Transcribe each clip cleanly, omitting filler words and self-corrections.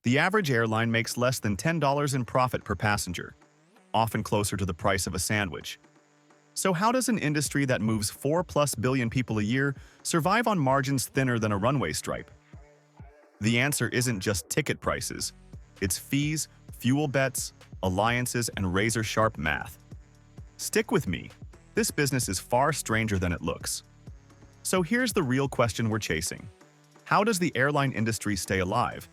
The average airline makes less than $10 in profit per passenger, often closer to the price of a sandwich. So how does an industry that moves 4+ billion people a year survive on margins thinner than a runway stripe? The answer isn't just ticket prices. It's fees, fuel bets, alliances, and razor-sharp math. Stick with me. This business is far stranger than it looks. So here's the real question we're chasing. How does the airline industry stay alive,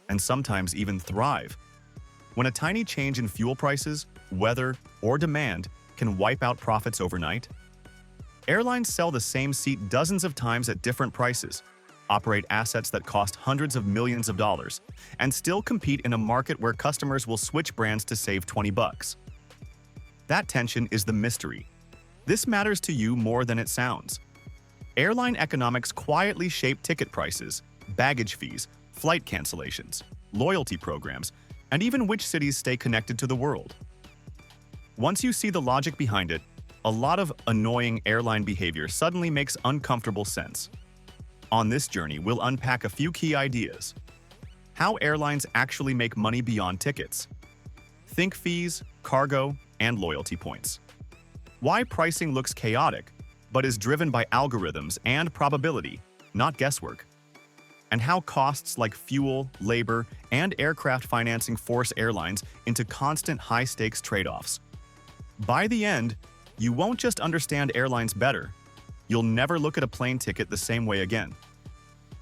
and sometimes even thrive, when a tiny change in fuel prices, weather, or demand can wipe out profits overnight? Airlines sell the same seat dozens of times at different prices, operate assets that cost hundreds of millions of dollars, and still compete in a market where customers will switch brands to save 20 bucks. That tension is the mystery. This matters to you more than it sounds. Airline economics quietly shape ticket prices, baggage fees, flight cancellations, loyalty programs, and even which cities stay connected to the world. Once you see the logic behind it, a lot of annoying airline behavior suddenly makes uncomfortable sense. On this journey, we'll unpack a few key ideas. How airlines actually make money beyond tickets. Think fees, cargo, and loyalty points. Why pricing looks chaotic, but is driven by algorithms and probability, not guesswork. And how costs like fuel, labor, and aircraft financing force airlines into constant high-stakes trade-offs. By the end, you won't just understand airlines better, you'll never look at a plane ticket the same way again.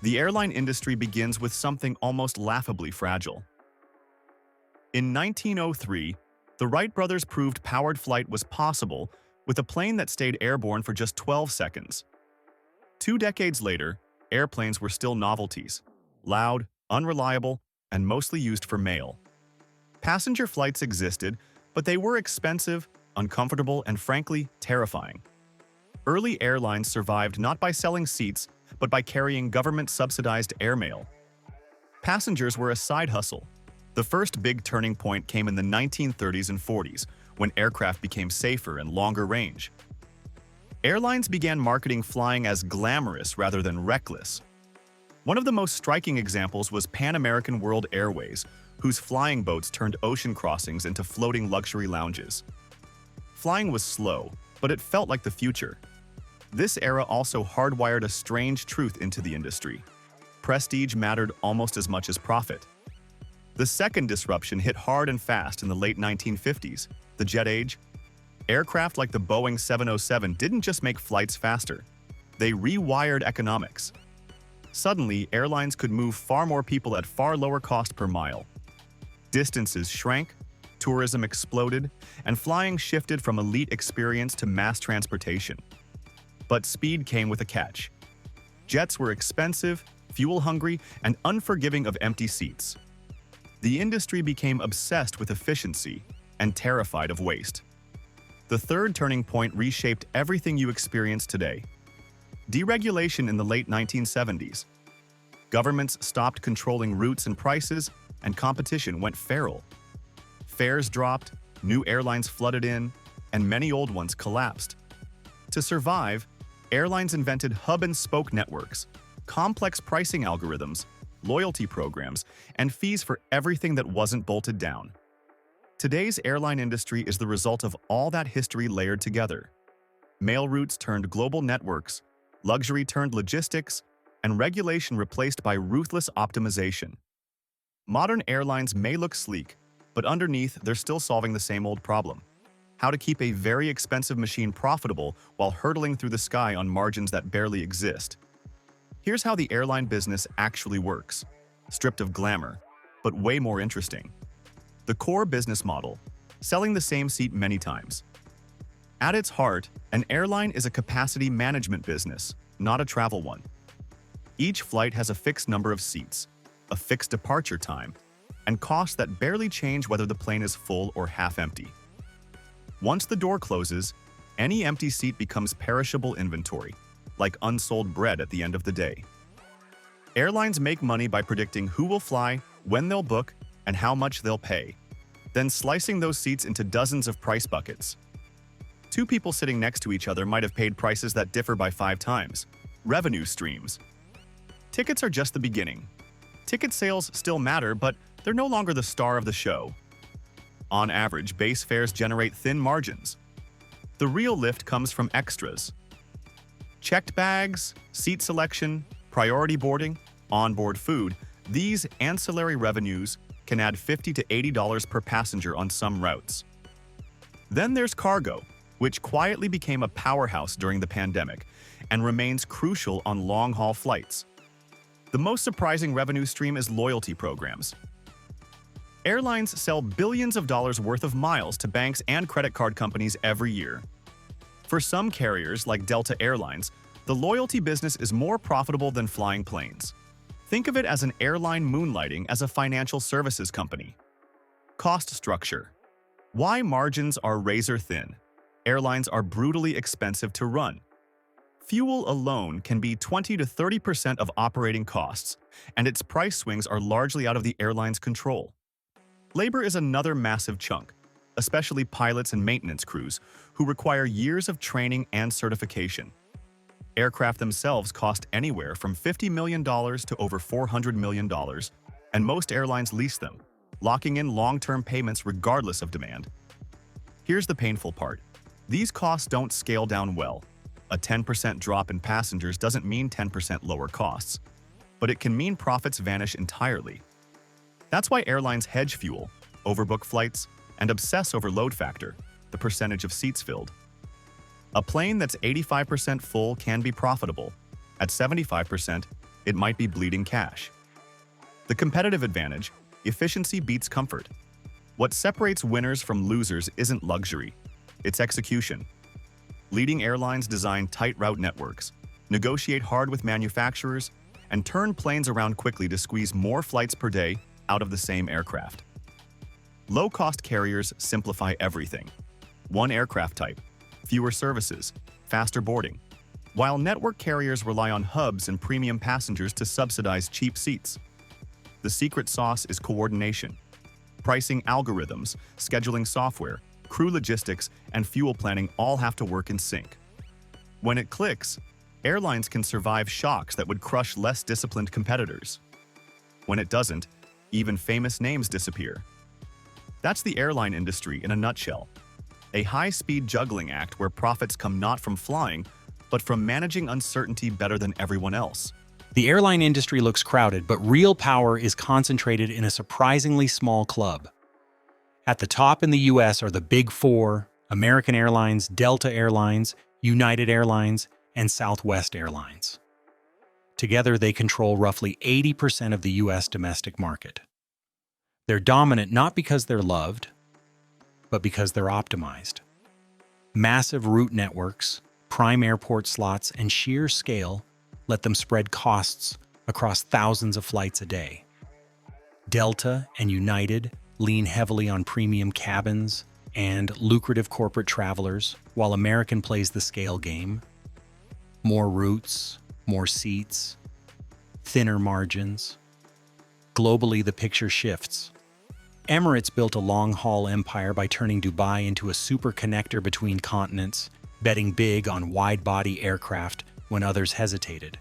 The airline industry begins with something almost laughably fragile. In 1903, the Wright brothers proved powered flight was possible with a plane that stayed airborne for just 12 seconds. 2 decades later, airplanes were still novelties, loud, unreliable, and mostly used for mail. Passenger flights existed, but they were expensive, uncomfortable, and frankly, terrifying. Early airlines survived not by selling seats, but by carrying government-subsidized airmail. Passengers were a side hustle. The first big turning point came in the 1930s and 40s, when aircraft became safer and longer range. Airlines began marketing flying as glamorous rather than reckless. One of the most striking examples was Pan American World Airways, whose flying boats turned ocean crossings into floating luxury lounges. Flying was slow, but it felt like the future. This era also hardwired a strange truth into the industry. Prestige mattered almost as much as profit. The second disruption hit hard and fast in the late 1950s, the jet age. Aircraft like the Boeing 707 didn't just make flights faster, they rewired economics. Suddenly, airlines could move far more people at far lower cost per mile. Distances shrank, tourism exploded, and flying shifted from elite experience to mass transportation. But speed came with a catch. Jets were expensive, fuel-hungry, and unforgiving of empty seats. The industry became obsessed with efficiency and terrified of waste. The third turning point reshaped everything you experience today. Deregulation in the late 1970s. Governments stopped controlling routes and prices, and competition went feral. Fares dropped, new airlines flooded in, and many old ones collapsed. To survive, airlines invented hub-and-spoke networks, complex pricing algorithms, loyalty programs, and fees for everything that wasn't bolted down. Today's airline industry is the result of all that history layered together. Mail routes turned global networks, luxury turned logistics, and regulation replaced by ruthless optimization. Modern airlines may look sleek, but underneath they're still solving the same old problem: how to keep a very expensive machine profitable while hurtling through the sky on margins that barely exist. Here's how the airline business actually works, stripped of glamour, but way more interesting. The core business model: selling the same seat many times. At its heart, an airline is a capacity management business, not a travel one. Each flight has a fixed number of seats, a fixed departure time, and costs that barely change whether the plane is full or half empty. Once the door closes, any empty seat becomes perishable inventory, like unsold bread at the end of the day. Airlines make money by predicting who will fly, when they'll book, and how much they'll pay, then slicing those seats into dozens of price buckets. Two people sitting next to each other might have paid prices that differ by 5 times. Revenue streams. Tickets are just the beginning. Ticket sales still matter, but They're no longer the star of the show. On average, base fares generate thin margins. The real lift comes from extras. Checked bags, seat selection, priority boarding, onboard food, these ancillary revenues can add $50 to $80 per passenger on some routes. Then there's cargo, which quietly became a powerhouse during the pandemic and remains crucial on long-haul flights. The most surprising revenue stream is loyalty programs. Airlines sell billions of dollars worth of miles to banks and credit card companies every year. For some carriers, like Delta Air Lines, the loyalty business is more profitable than flying planes. Think of it as an airline moonlighting as a financial services company. Cost structure. Why margins are razor thin? Airlines are brutally expensive to run. Fuel alone can be 20 to 30% of operating costs, and its price swings are largely out of the airline's control. Labor is another massive chunk, especially pilots and maintenance crews, who require years of training and certification. Aircraft themselves cost anywhere from $50 million to over $400 million, and most airlines lease them, locking in long-term payments regardless of demand. Here's the painful part. These costs don't scale down well. A 10% drop in passengers doesn't mean 10% lower costs, but it can mean profits vanish entirely. That's why airlines hedge fuel, overbook flights, and obsess over load factor, the percentage of seats filled. A plane that's 85% full can be profitable. At 75%, it might be bleeding cash. The competitive advantage: efficiency beats comfort. What separates winners from losers isn't luxury, it's execution. Leading airlines design tight route networks, negotiate hard with manufacturers, and turn planes around quickly to squeeze more flights per day out of the same aircraft. Low-cost carriers simplify everything. One aircraft type, fewer services, faster boarding, while network carriers rely on hubs and premium passengers to subsidize cheap seats. The secret sauce is coordination. Pricing algorithms, scheduling software, crew logistics, and fuel planning all have to work in sync. When it clicks, airlines can survive shocks that would crush less disciplined competitors. When it doesn't, even famous names disappear. That's the airline industry in a nutshell. A high-speed juggling act where profits come not from flying, but from managing uncertainty better than everyone else. The airline industry looks crowded, but real power is concentrated in a surprisingly small club. At the top in the US are the Big Four: American Airlines, Delta Airlines, United Airlines, and Southwest Airlines. Together, they control roughly 80% of the US domestic market. They're dominant not because they're loved, but because they're optimized. Massive route networks, prime airport slots, and sheer scale let them spread costs across thousands of flights a day. Delta and United lean heavily on premium cabins and lucrative corporate travelers, while American plays the scale game. More routes, more seats, thinner margins. Globally, the picture shifts. Emirates built a long-haul empire by turning Dubai into a super connector between continents, betting big on wide-body aircraft when others hesitated.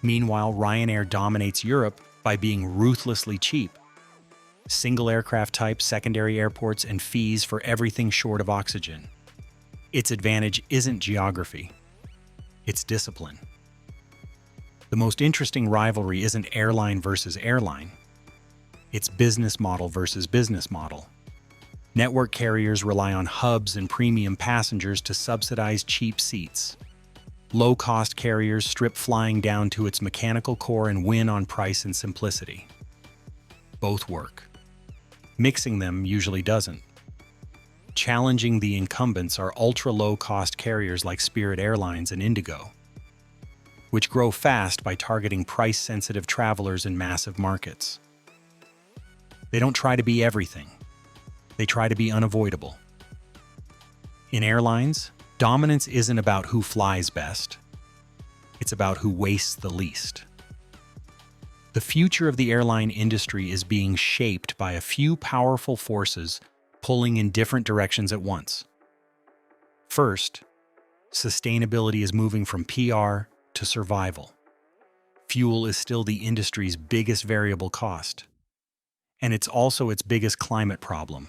Meanwhile, Ryanair dominates Europe by being ruthlessly cheap. Single aircraft type, secondary airports, and fees for everything short of oxygen. Its advantage isn't geography, it's discipline. The most interesting rivalry isn't airline versus airline. It's business model versus business model. Network carriers rely on hubs and premium passengers to subsidize cheap seats. Low-cost carriers strip flying down to its mechanical core and win on price and simplicity. Both work. Mixing them usually doesn't. Challenging the incumbents are ultra-low-cost carriers like Spirit Airlines and Indigo, which grow fast by targeting price-sensitive travelers in massive markets. They don't try to be everything. They try to be unavoidable. In airlines, dominance isn't about who flies best. It's about who wastes the least. The future of the airline industry is being shaped by a few powerful forces pulling in different directions at once. First, sustainability is moving from PR to survival. Fuel is still the industry's biggest variable cost. And it's also its biggest climate problem.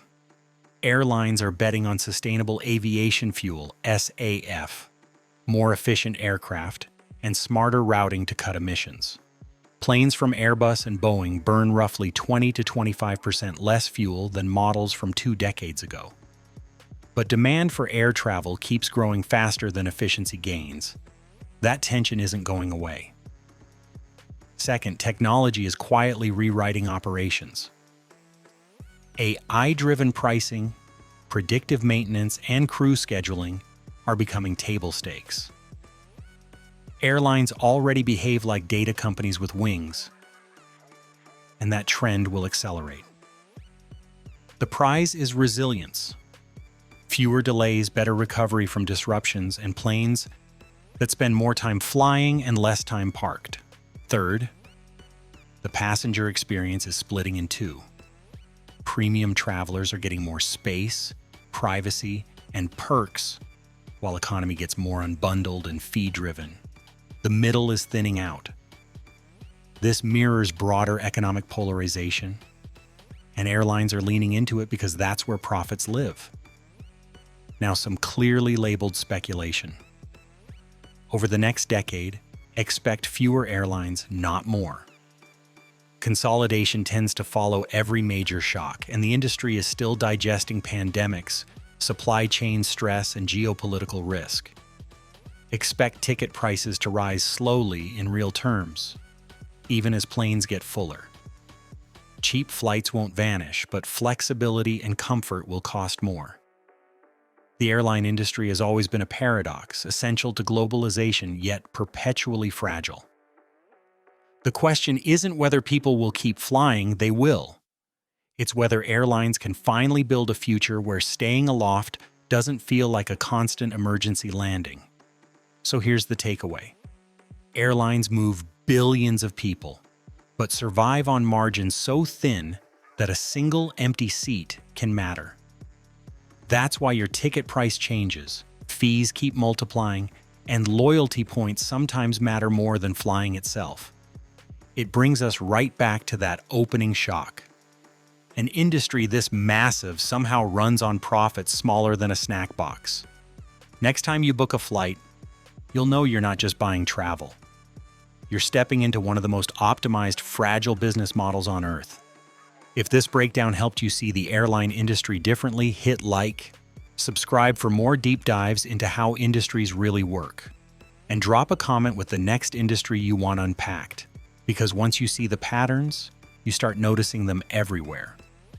Airlines are betting on sustainable aviation fuel, SAF, more efficient aircraft, and smarter routing to cut emissions. Planes from Airbus and Boeing burn roughly 20 to 25% less fuel than models from 2 decades ago. But demand for air travel keeps growing faster than efficiency gains. That tension isn't going away. Second, technology is quietly rewriting operations. AI-driven pricing, predictive maintenance, and crew scheduling are becoming table stakes. Airlines already behave like data companies with wings, and that trend will accelerate. The prize is resilience. Fewer delays, better recovery from disruptions, and planes that spend more time flying and less time parked. Third, the passenger experience is splitting in two. Premium travelers are getting more space, privacy, and perks, while economy gets more unbundled and fee-driven. The middle is thinning out. This mirrors broader economic polarization, and airlines are leaning into it because that's where profits live. Now, some clearly labeled speculation. Over the next decade, expect fewer airlines, not more. Consolidation tends to follow every major shock, and the industry is still digesting pandemics, supply chain stress, and geopolitical risk. Expect ticket prices to rise slowly in real terms, even as planes get fuller. Cheap flights won't vanish, but flexibility and comfort will cost more. The airline industry has always been a paradox, essential to globalization, yet perpetually fragile. The question isn't whether people will keep flying, they will. It's whether airlines can finally build a future where staying aloft doesn't feel like a constant emergency landing. So here's the takeaway. Airlines move billions of people, but survive on margins so thin that a single empty seat can matter. That's why your ticket price changes, fees keep multiplying, and loyalty points sometimes matter more than flying itself. It brings us right back to that opening shock. An industry this massive somehow runs on profits smaller than a snack box. Next time you book a flight, you'll know you're not just buying travel. You're stepping into one of the most optimized, fragile business models on Earth. If this breakdown helped you see the airline industry differently, hit like, subscribe for more deep dives into how industries really work, and drop a comment with the next industry you want unpacked. Because once you see the patterns, you start noticing them everywhere.